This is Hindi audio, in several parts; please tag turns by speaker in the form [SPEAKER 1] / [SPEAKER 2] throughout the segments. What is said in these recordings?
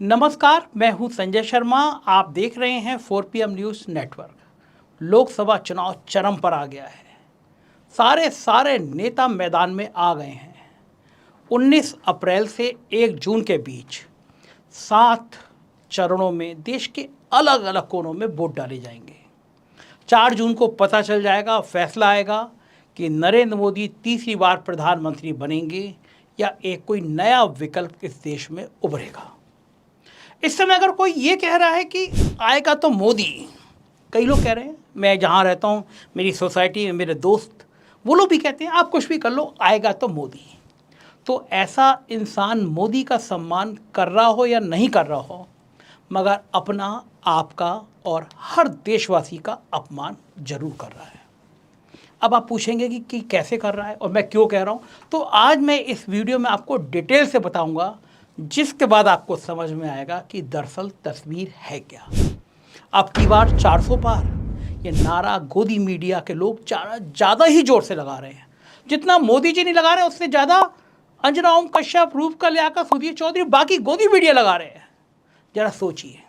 [SPEAKER 1] नमस्कार, मैं हूं संजय शर्मा। आप देख रहे हैं 4PM न्यूज़ नेटवर्क। लोकसभा चुनाव चरम पर आ गया है। सारे नेता मैदान में आ गए हैं। 19 अप्रैल से 1 जून के बीच 7 चरणों में देश के अलग अलग कोनों में वोट डाले जाएंगे। 4 जून को पता चल जाएगा, फैसला आएगा कि नरेंद्र मोदी तीसरी बार प्रधानमंत्री बनेंगे या एक कोई नया विकल्प इस देश में उभरेगा। इस समय अगर कोई ये कह रहा है कि आएगा तो मोदी, कई लोग कह रहे हैं, मैं जहाँ रहता हूँ, मेरी सोसाइटी में मेरे दोस्त, वो लोग भी कहते हैं आप कुछ भी कर लो, आएगा तो मोदी। तो ऐसा इंसान मोदी का सम्मान कर रहा हो या नहीं कर रहा हो, मगर अपना, आपका और हर देशवासी का अपमान जरूर कर रहा है। अब आप पूछेंगे कि कैसे कर रहा है और मैं क्यों कह रहा हूँ, तो आज मैं इस वीडियो में आपको डिटेल से बताऊंगा, जिसके बाद आपको समझ में आएगा कि दरअसल तस्वीर है क्या। अब की बार 400 पार, ये नारा गोदी मीडिया के लोग ज़्यादा ही जोर से लगा रहे हैं। जितना मोदी जी नहीं लगा रहे उससे ज़्यादा अंजना ओम कश्यप, रूपकला याका, सुधीर चौधरी, बाकी गोदी मीडिया लगा रहे हैं। जरा सोचिए,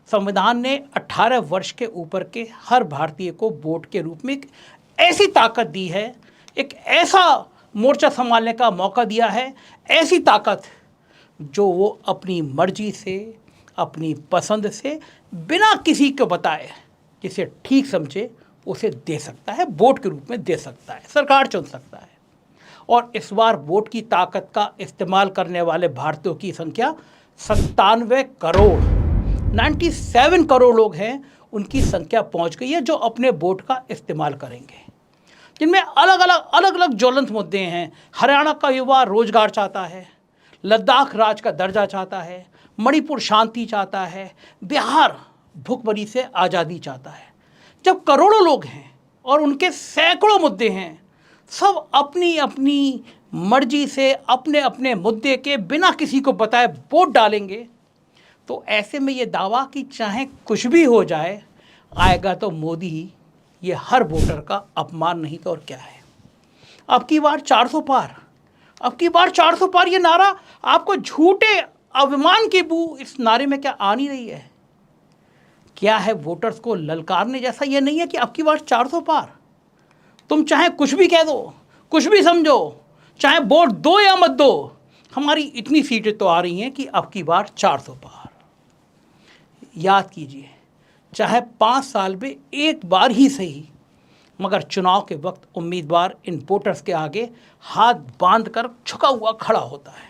[SPEAKER 1] संविधान ने 18 वर्ष के ऊपर के हर भारतीय को वोट के रूप में एक ऐसी ताकत दी है, एक ऐसा मोर्चा संभालने का मौका दिया है, ऐसी ताकत जो वो अपनी मर्जी से, अपनी पसंद से, बिना किसी को बताए, जिसे ठीक समझे उसे दे सकता है, वोट के रूप में दे सकता है, सरकार चुन सकता है। और इस बार वोट की ताकत का इस्तेमाल करने वाले भारतीयों की संख्या 97 करोड़, 97 करोड़ लोग हैं, उनकी संख्या पहुंच गई है जो अपने वोट का इस्तेमाल करेंगे। जिनमें अलग अलग ज्वलंत मुद्दे हैं। हरियाणा का युवा रोजगार चाहता है, लद्दाख राज का दर्जा चाहता है, मणिपुर शांति चाहता है, बिहार भूखमरी से आज़ादी चाहता है। जब करोड़ों लोग हैं और उनके सैकड़ों मुद्दे हैं, सब अपनी अपनी मर्जी से अपने अपने मुद्दे के बिना किसी को बताए वोट डालेंगे, तो ऐसे में ये दावा कि चाहे कुछ भी हो जाए आएगा तो मोदी, ये हर वोटर का अपमान नहीं तो और क्या है। अब की बार 400 पार, अब की बार 400 पार, ये नारा आपको झूठे अभिमान की बू इस नारे में क्या आ नहीं रही है? क्या है वोटर्स को ललकारने जैसा? ये नहीं है कि अब की बार 400 पार, तुम चाहे कुछ भी कह दो, कुछ भी समझो, चाहे वोट दो या मत दो, हमारी इतनी सीटें तो आ रही हैं कि अब की बार 400 पार। याद कीजिए, चाहे 5 साल में एक बार ही सही, मगर चुनाव के वक्त उम्मीदवार इन वोटर्स के आगे हाथ बांधकर झुका हुआ खड़ा होता है।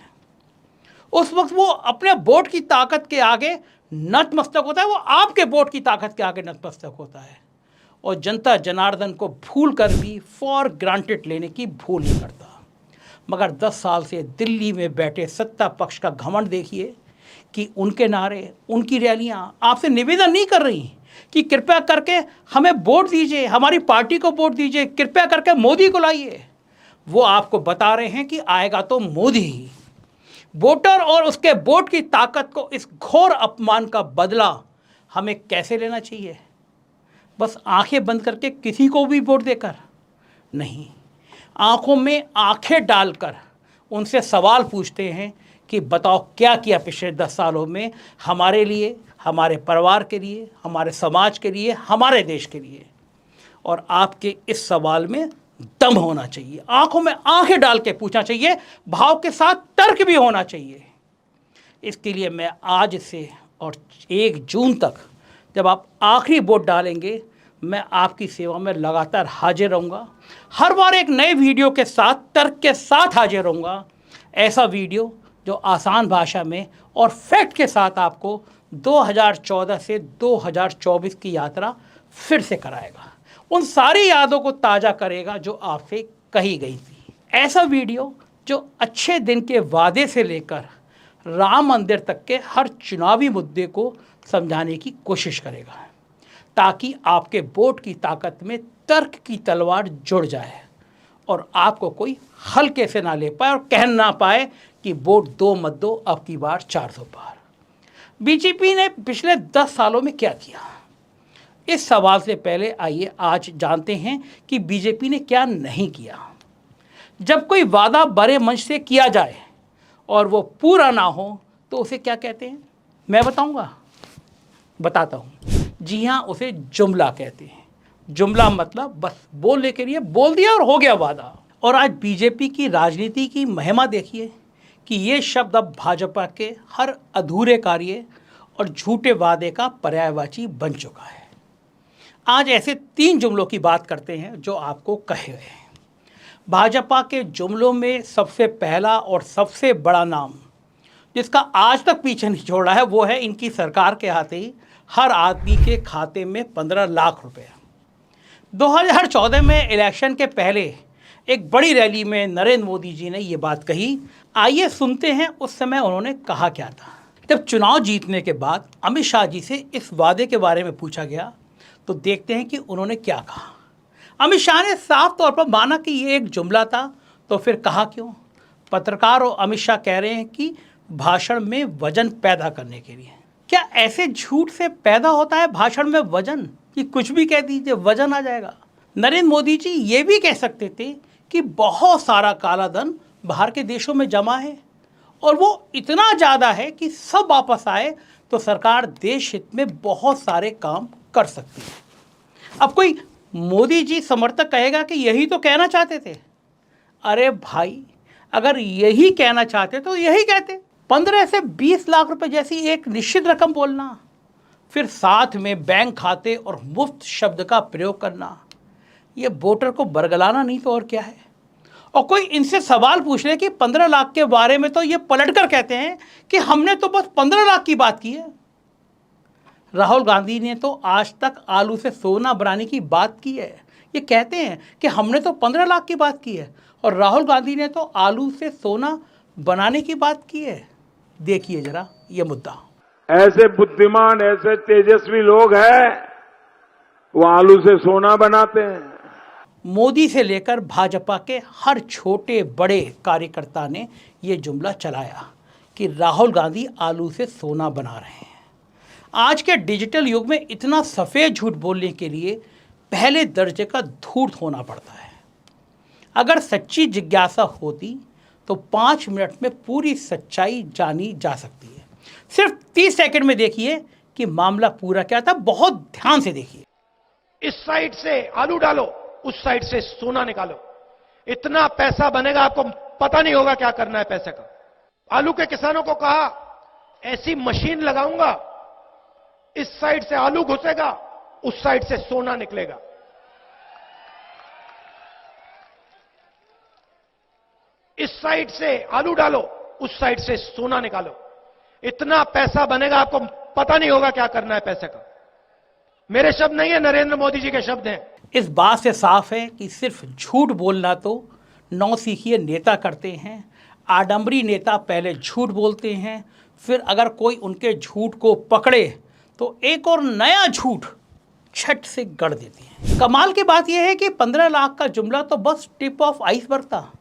[SPEAKER 1] उस वक्त वो अपने वोट की ताकत के आगे नतमस्तक होता है, वो आपके वोट की ताकत के आगे नतमस्तक होता है, और जनता जनार्दन को भूल कर भी फॉर ग्रांटेड लेने की भूल नहीं करता। मगर 10 साल से दिल्ली में बैठे सत्ता पक्ष का घमंड देखिए कि उनके नारे, उनकी रैलियां आपसे निवेदन नहीं कर रही कि कृपया करके हमें वोट दीजिए, हमारी पार्टी को वोट दीजिए, कृपया करके मोदी को लाइए। वो आपको बता रहे हैं कि आएगा तो मोदी ही। वोटर और उसके वोट की ताकत को, इस घोर अपमान का बदला हमें कैसे लेना चाहिए? बस आंखें बंद करके किसी को भी वोट देकर नहीं, आंखों में आंखें डालकर उनसे सवाल पूछते हैं कि बताओ क्या किया पिछले 10 सालों में हमारे लिए, हमारे परिवार के लिए, हमारे समाज के लिए, हमारे देश के लिए। और आपके इस सवाल में दम होना चाहिए, आंखों में आंखें डाल के पूछना चाहिए, भाव के साथ तर्क भी होना चाहिए। इसके लिए मैं आज से और 1 जून तक, जब आप आखिरी वोट डालेंगे, मैं आपकी सेवा में लगातार हाजिर रहूँगा। हर बार एक नए वीडियो के साथ, तर्क के साथ हाजिर रहूँगा। ऐसा वीडियो जो आसान भाषा में और फैक्ट के साथ आपको 2014 से 2024 की यात्रा फिर से कराएगा, उन सारी यादों को ताज़ा करेगा जो आपसे कही गई थी। ऐसा वीडियो जो अच्छे दिन के वादे से लेकर राम मंदिर तक के हर चुनावी मुद्दे को समझाने की कोशिश करेगा, ताकि आपके वोट की ताकत में तर्क की तलवार जुड़ जाए और आपको कोई हल्के से ना ले पाए और कह ना पाए कि वोट दो मत दो, अब की बार 400 पार। बीजेपी ने पिछले 10 सालों में क्या किया? इस सवाल से पहले आइए आज जानते हैं कि बीजेपी ने क्या नहीं किया। जब कोई वादा बड़े मंच से किया जाए और वो पूरा ना हो तो उसे क्या कहते हैं? मैं बताता हूँ। जी हाँ, उसे जुमला कहते हैं। जुमला मतलब बस बोलने के लिए बोल दिया और हो गया वादा। और आज बीजेपी की राजनीति की महिमा देखिए कि ये शब्द अब भाजपा के हर अधूरे कार्य और झूठे वादे का पर्यायवाची बन चुका है। आज ऐसे 3 जुमलों की बात करते हैं जो आपको कहे गए हैं। भाजपा के जुमलों में सबसे पहला और सबसे बड़ा नाम जिसका आज तक पीछे नहीं छोड़ा है वो है इनकी सरकार के आते ही हर आदमी के खाते में 15 लाख रुपए। 2014 में इलेक्शन के पहले एक बड़ी रैली में नरेंद्र मोदी जी ने ये बात कही। आइए सुनते हैं उस समय उन्होंने कहा क्या था। जब चुनाव जीतने के बाद अमित शाह जी से इस वादे के बारे में पूछा गया तो देखते हैं कि उन्होंने क्या कहा। अमित शाह ने साफ तौर पर माना कि ये एक जुमला था, तो फिर कहा क्यों? पत्रकार और अमित शाह कह रहे हैं कि भाषण में वजन पैदा करने के लिए। क्या ऐसे झूठ से पैदा होता है भाषण में वजन कि कुछ भी कह दीजिए वजन आ जाएगा? नरेंद्र मोदी जी ये भी कह सकते थे कि बहुत सारा काला धन बाहर के देशों में जमा है और वो इतना ज़्यादा है कि सब वापस आए तो सरकार देश हित में बहुत सारे काम कर सकती है। अब कोई मोदी जी समर्थक कहेगा कि यही तो कहना चाहते थे। अरे भाई, अगर यही कहना चाहते तो यही कहते। 15 से 20 लाख रुपए जैसी एक निश्चित रकम बोलना, फिर साथ में बैंक खाते और मुफ्त शब्द का प्रयोग करना, ये वोटर को बरगलाना नहीं तो और क्या है। और कोई इनसे सवाल पूछ ले कि 15 लाख के बारे में तो ये पलटकर कहते हैं कि हमने तो बस 15 लाख की बात की है। राहुल गांधी ने तो आज तक आलू से सोना बनाने की बात की है। ये कहते हैं कि हमने तो 15 लाख की बात की है और राहुल गांधी ने तो आलू से सोना बनाने की बात की है। देखिए जरा ये मुद्दा।
[SPEAKER 2] ऐसे बुद्धिमान, ऐसे तेजस्वी लोग हैं, वो आलू से सोना बनाते हैं।
[SPEAKER 1] मोदी से लेकर भाजपा के हर छोटे बड़े कार्यकर्ता ने ये जुमला चलाया कि राहुल गांधी आलू से सोना बना रहे हैं। आज के डिजिटल युग में इतना सफ़ेद झूठ बोलने के लिए पहले दर्जे का धूर्त होना पड़ता है। अगर सच्ची जिज्ञासा होती तो 5 मिनट में पूरी सच्चाई जानी जा सकती है। सिर्फ 30 सेकंड में देखिए कि मामला पूरा क्या था। बहुत ध्यान से देखिए।
[SPEAKER 3] इस साइड से आलू डालो, उस साइड से सोना निकालो, इतना पैसा बनेगा, आपको पता नहीं होगा क्या करना है पैसे का। आलू के किसानों को कहा ऐसी मशीन लगाऊंगा, इस साइड से आलू घुसेगा, उस साइड से सोना निकलेगा। इस साइड से आलू डालो, उस साइड से सोना निकालो, इतना पैसा बनेगा, आपको पता नहीं होगा क्या करना है पैसे का। मेरे शब्द नहीं है, नरेंद्र मोदी जी के शब्द हैं।
[SPEAKER 1] इस बात से साफ है कि सिर्फ झूठ बोलना तो नौसिखिए नेता करते हैं। आडंबरी नेता पहले झूठ बोलते हैं, फिर अगर कोई उनके झूठ को पकड़े तो एक और नया झूठ छट से गढ़ देते हैं। कमाल की बात यह है कि 15 लाख का जुमला तो बस टिप ऑफ आइसबर्ग था।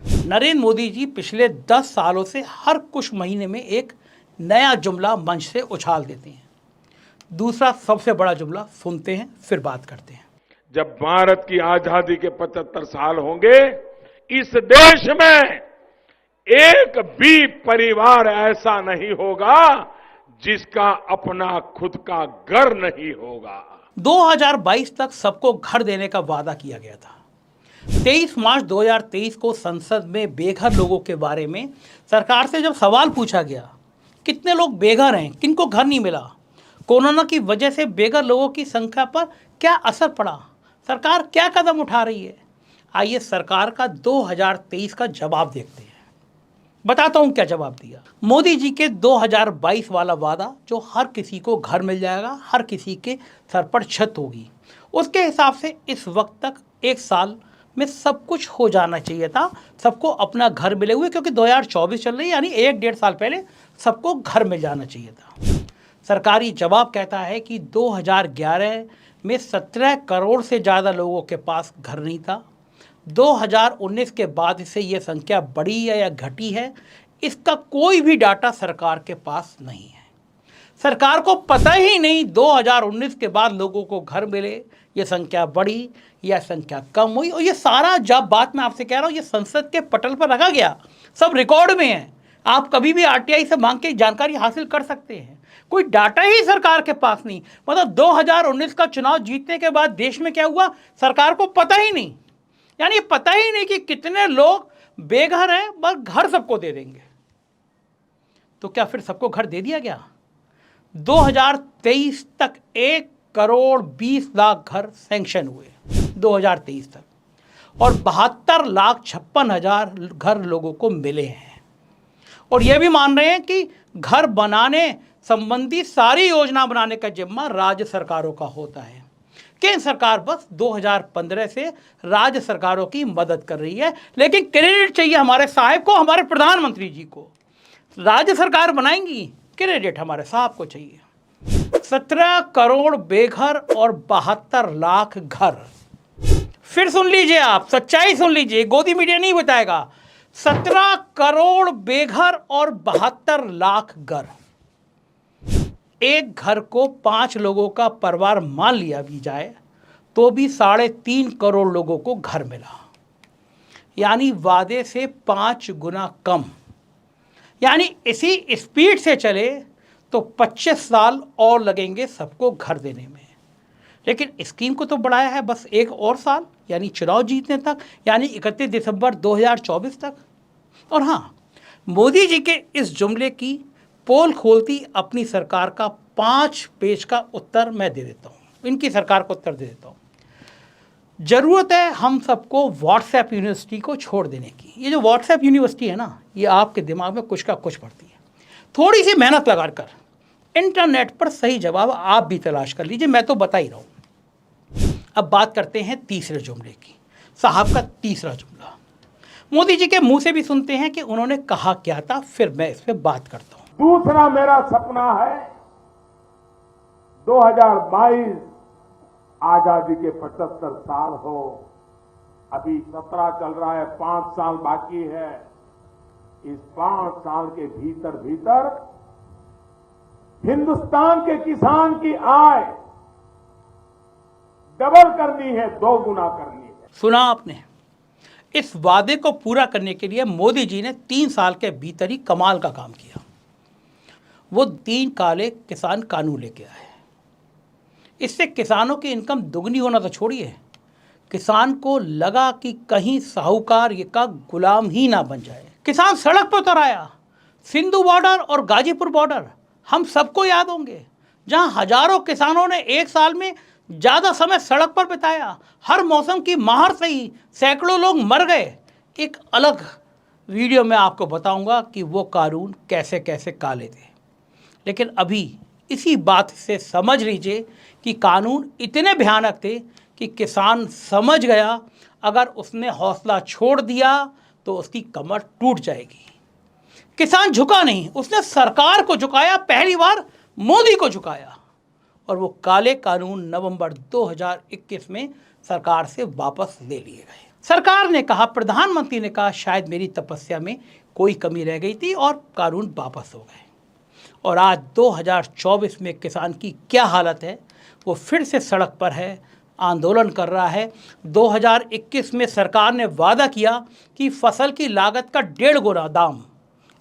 [SPEAKER 1] नरेंद्र मोदी जी पिछले 10 सालों से हर कुछ महीने में एक नया जुमला मंच से उछाल देते हैं। दूसरा सबसे बड़ा जुमला सुनते हैं, फिर बात करते हैं।
[SPEAKER 2] जब भारत की आजादी के 75 साल होंगे, इस देश में एक भी परिवार ऐसा नहीं होगा जिसका अपना खुद का घर नहीं होगा।
[SPEAKER 1] 2022 तक सबको घर देने का वादा किया गया था। 23 मार्च 2023 को संसद में बेघर लोगों के बारे में सरकार से जब सवाल पूछा गया, कितने लोग बेघर हैं, किनको घर नहीं मिला, कोरोना की वजह से बेघर लोगों की संख्या पर क्या असर पड़ा, सरकार क्या कदम उठा रही है, आइए सरकार का 2023 का जवाब देखते हैं। बताता हूं क्या जवाब दिया। मोदी जी के 2022 वाला वादा, जो हर किसी को घर मिल जाएगा, हर किसी के सर पर छत होगी, उसके हिसाब से इस वक्त तक 1 साल में सब कुछ हो जाना चाहिए था, सबको अपना घर मिले हुए, क्योंकि 2024 चल रही है, यानी 1-1.5 साल पहले सबको घर मिल जाना चाहिए था। सरकारी जवाब कहता है कि 2011 में 17 करोड़ से ज़्यादा लोगों के पास घर नहीं था। 2019 के बाद से ये संख्या बढ़ी है या घटी है, इसका कोई भी डाटा सरकार के पास नहीं है। सरकार को पता ही नहीं 2019 के बाद लोगों को घर मिले, ये संख्या बढ़ी या संख्या कम हुई। और ये सारा जब बात मैं आपसे कह रहा हूँ, ये संसद के पटल पर रखा गया, सब रिकॉर्ड में है। आप कभी भी आरटीआई से मांग के जानकारी हासिल कर सकते हैं। कोई डाटा ही सरकार के पास नहीं। मतलब 2019 का चुनाव जीतने के बाद देश में क्या हुआ, सरकार को पता ही नहीं, यानी पता ही नहीं कि कितने लोग बेघर हैं, बस घर सबको दे देंगे। तो क्या फिर सबको घर दे दिया गया? 2023 तक 1,20,00,000 घर सैंक्शन हुए 2023 तक, और 72,56,000 घर लोगों को मिले हैं। और यह भी मान रहे हैं कि घर बनाने संबंधी सारी योजना बनाने का जिम्मा राज्य सरकारों का होता है। केंद्र सरकार बस 2015 से राज्य सरकारों की मदद कर रही है, लेकिन क्रेडिट चाहिए हमारे साहब को, हमारे प्रधानमंत्री जी को। राज्य सरकार बनाएंगी, क्रेडिट हमारे साहब को चाहिए। 17 करोड़ बेघर और 72 लाख घर। फिर सुन लीजिए, आप सच्चाई सुन लीजिए, गोदी मीडिया नहीं बताएगा। 17 करोड़ बेघर और 72 लाख घर। एक घर को 5 लोगों का परिवार मान लिया भी जाए तो भी 3.5 करोड़ लोगों को घर मिला, यानी वादे से 5 गुना कम। यानी इसी स्पीड से चले तो 25 साल और लगेंगे सबको घर देने में। लेकिन स्कीम को तो बढ़ाया है बस एक और साल, यानी चुनाव जीतने तक, यानी 31 दिसंबर 2024 तक। और हाँ, मोदी जी के इस जुमले की पोल खोलती अपनी सरकार का 5 पेज का उत्तर मैं दे देता हूँ, इनकी सरकार को उत्तर दे देता हूँ। ज़रूरत है हम सबको व्हाट्सएप यूनिवर्सिटी को छोड़ देने की। ये जो व्हाट्सएप यूनिवर्सिटी है ना, ये आपके दिमाग में कुछ का कुछ पड़ती है। थोड़ी सी मेहनत लगाकर इंटरनेट पर सही जवाब आप भी तलाश कर लीजिए, मैं तो बता ही रहा हूँ। अब बात करते हैं तीसरे जुमले की, साहब का तीसरा जुमला। मोदी जी के मुंह से भी सुनते हैं कि उन्होंने कहा क्या था, फिर मैं इस पर बात करता हूँ।
[SPEAKER 2] दूसरा मेरा सपना है 2022 आजादी के 75 साल हो। अभी 17 चल रहा है, 5 साल बाकी है। इस 5 साल के भीतर भीतर हिंदुस्तान के किसान की आय डबल करनी है, 2 गुना करनी है।
[SPEAKER 1] सुना आपने? इस वादे को पूरा करने के लिए मोदी जी ने 3 साल के भीतर ही कमाल का काम किया। वो 3 काले किसान कानून लेके आए। इससे किसानों की इनकम दुगनी होना तो छोड़िए, किसान को लगा कि कहीं साहूकार ये का गुलाम ही ना बन जाए। किसान सड़क पर उतर आया। सिंधु बॉर्डर और गाजीपुर बॉर्डर हम सबको याद होंगे, जहां हजारों किसानों ने एक साल में ज़्यादा समय सड़क पर बिताया। हर मौसम की मार से ही सैकड़ों लोग मर गए। एक अलग वीडियो में आपको बताऊंगा कि वो कानून कैसे कैसे काले थे। लेकिन अभी इसी बात से समझ लीजिए कि कानून इतने भयानक थे कि किसान समझ गया अगर उसने हौसला छोड़ दिया तो उसकी कमर टूट जाएगी। किसान झुका नहीं, उसने सरकार को झुकाया, पहली बार मोदी को झुकाया, और वो काले कानून नवंबर 2021 में सरकार से वापस ले लिए गए। सरकार ने कहा, प्रधानमंत्री ने कहा, शायद मेरी तपस्या में कोई कमी रह गई थी और कानून वापस हो गए। और आज 2024 में किसान की क्या हालत है, वो फिर से सड़क पर है, आंदोलन कर रहा है। 2021 में सरकार ने वादा किया कि फसल की लागत का 1.5 गुना दाम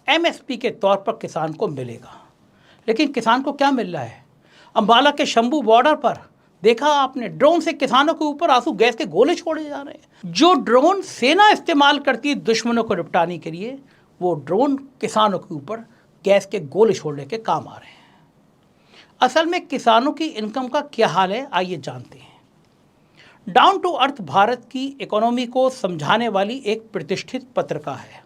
[SPEAKER 1] एमएसपी के तौर पर किसान को मिलेगा। लेकिन किसान को क्या मिल रहा है? अंबाला के शंभू बॉर्डर पर देखा आपने, ड्रोन से किसानों के ऊपर आंसू गैस के गोले छोड़े जा रहे हैं। जो ड्रोन सेना इस्तेमाल करती है दुश्मनों को निपटाने के लिए, वो ड्रोन किसानों के ऊपर गैस के गोले छोड़ने के काम आ रहे हैं। असल में किसानों की इनकम का क्या हाल है, आइए जानते हैं। डाउन टू अर्थ भारत की इकोनॉमी को समझाने वाली एक प्रतिष्ठित पत्रिका है।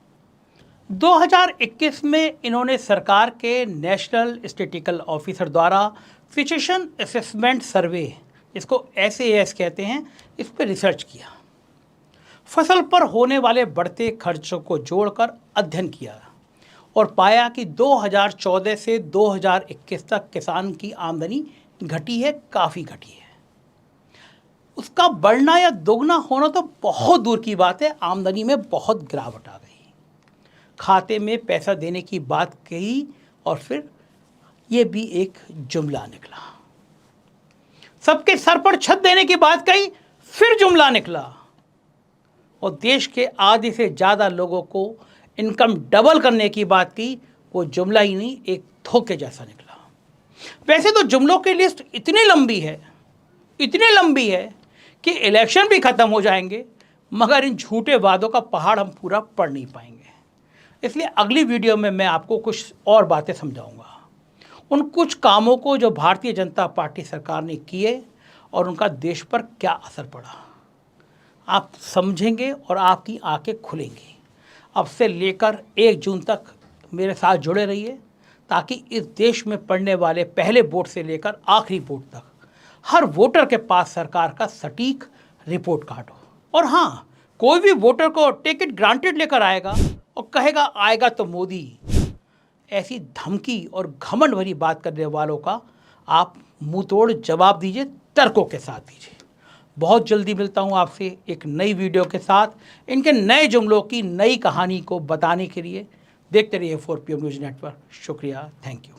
[SPEAKER 1] 2021 में इन्होंने सरकार के नेशनल स्टैटिस्टिकल ऑफिसर द्वारा सिचुएशन असेसमेंट सर्वे, इसको SAS कहते हैं, इस पर रिसर्च किया। फसल पर होने वाले बढ़ते खर्चों को जोड़कर अध्ययन किया और पाया कि 2014 से 2021 तक किसान की आमदनी घटी है, काफ़ी घटी है। उसका बढ़ना या दोगुना होना तो बहुत दूर की बात है, आमदनी में बहुत गिरावट आ गई। खाते में पैसा देने की बात कही और फिर ये भी एक जुमला निकला। सबके सर पर छत देने की बात कही, फिर जुमला निकला। और देश के आधे से ज़्यादा लोगों को इनकम डबल करने की बात की, वो जुमला ही नहीं, एक धोखे जैसा निकला। वैसे तो जुमलों की लिस्ट इतनी लंबी है कि इलेक्शन भी खत्म हो जाएंगे, मगर इन झूठे वादों का पहाड़ हम पूरा पढ़ नहीं पाएंगे। इसलिए अगली वीडियो में मैं आपको कुछ और बातें समझाऊंगा, उन कुछ कामों को जो भारतीय जनता पार्टी सरकार ने किए और उनका देश पर क्या असर पड़ा। आप समझेंगे और आपकी आंखें खुलेंगी। अब से लेकर 1 जून तक मेरे साथ जुड़े रहिए, ताकि इस देश में पड़ने वाले पहले वोट से लेकर आखिरी वोट तक हर वोटर के पास सरकार का सटीक रिपोर्ट कार्ड हो। और हाँ, कोई भी वोटर को टेक इट ग्रांटेड लेकर आएगा और कहेगा आएगा तो मोदी, ऐसी धमकी और घमंड भरी बात करने वालों का आप मुंह तोड़ जवाब दीजिए, तर्कों के साथ दीजिए। बहुत जल्दी मिलता हूँ आपसे एक नई वीडियो के साथ, इनके नए जुमलों की नई कहानी को बताने के लिए। देखते रहिए 4PM न्यूज़ नेटवर्क। शुक्रिया, थैंक यू।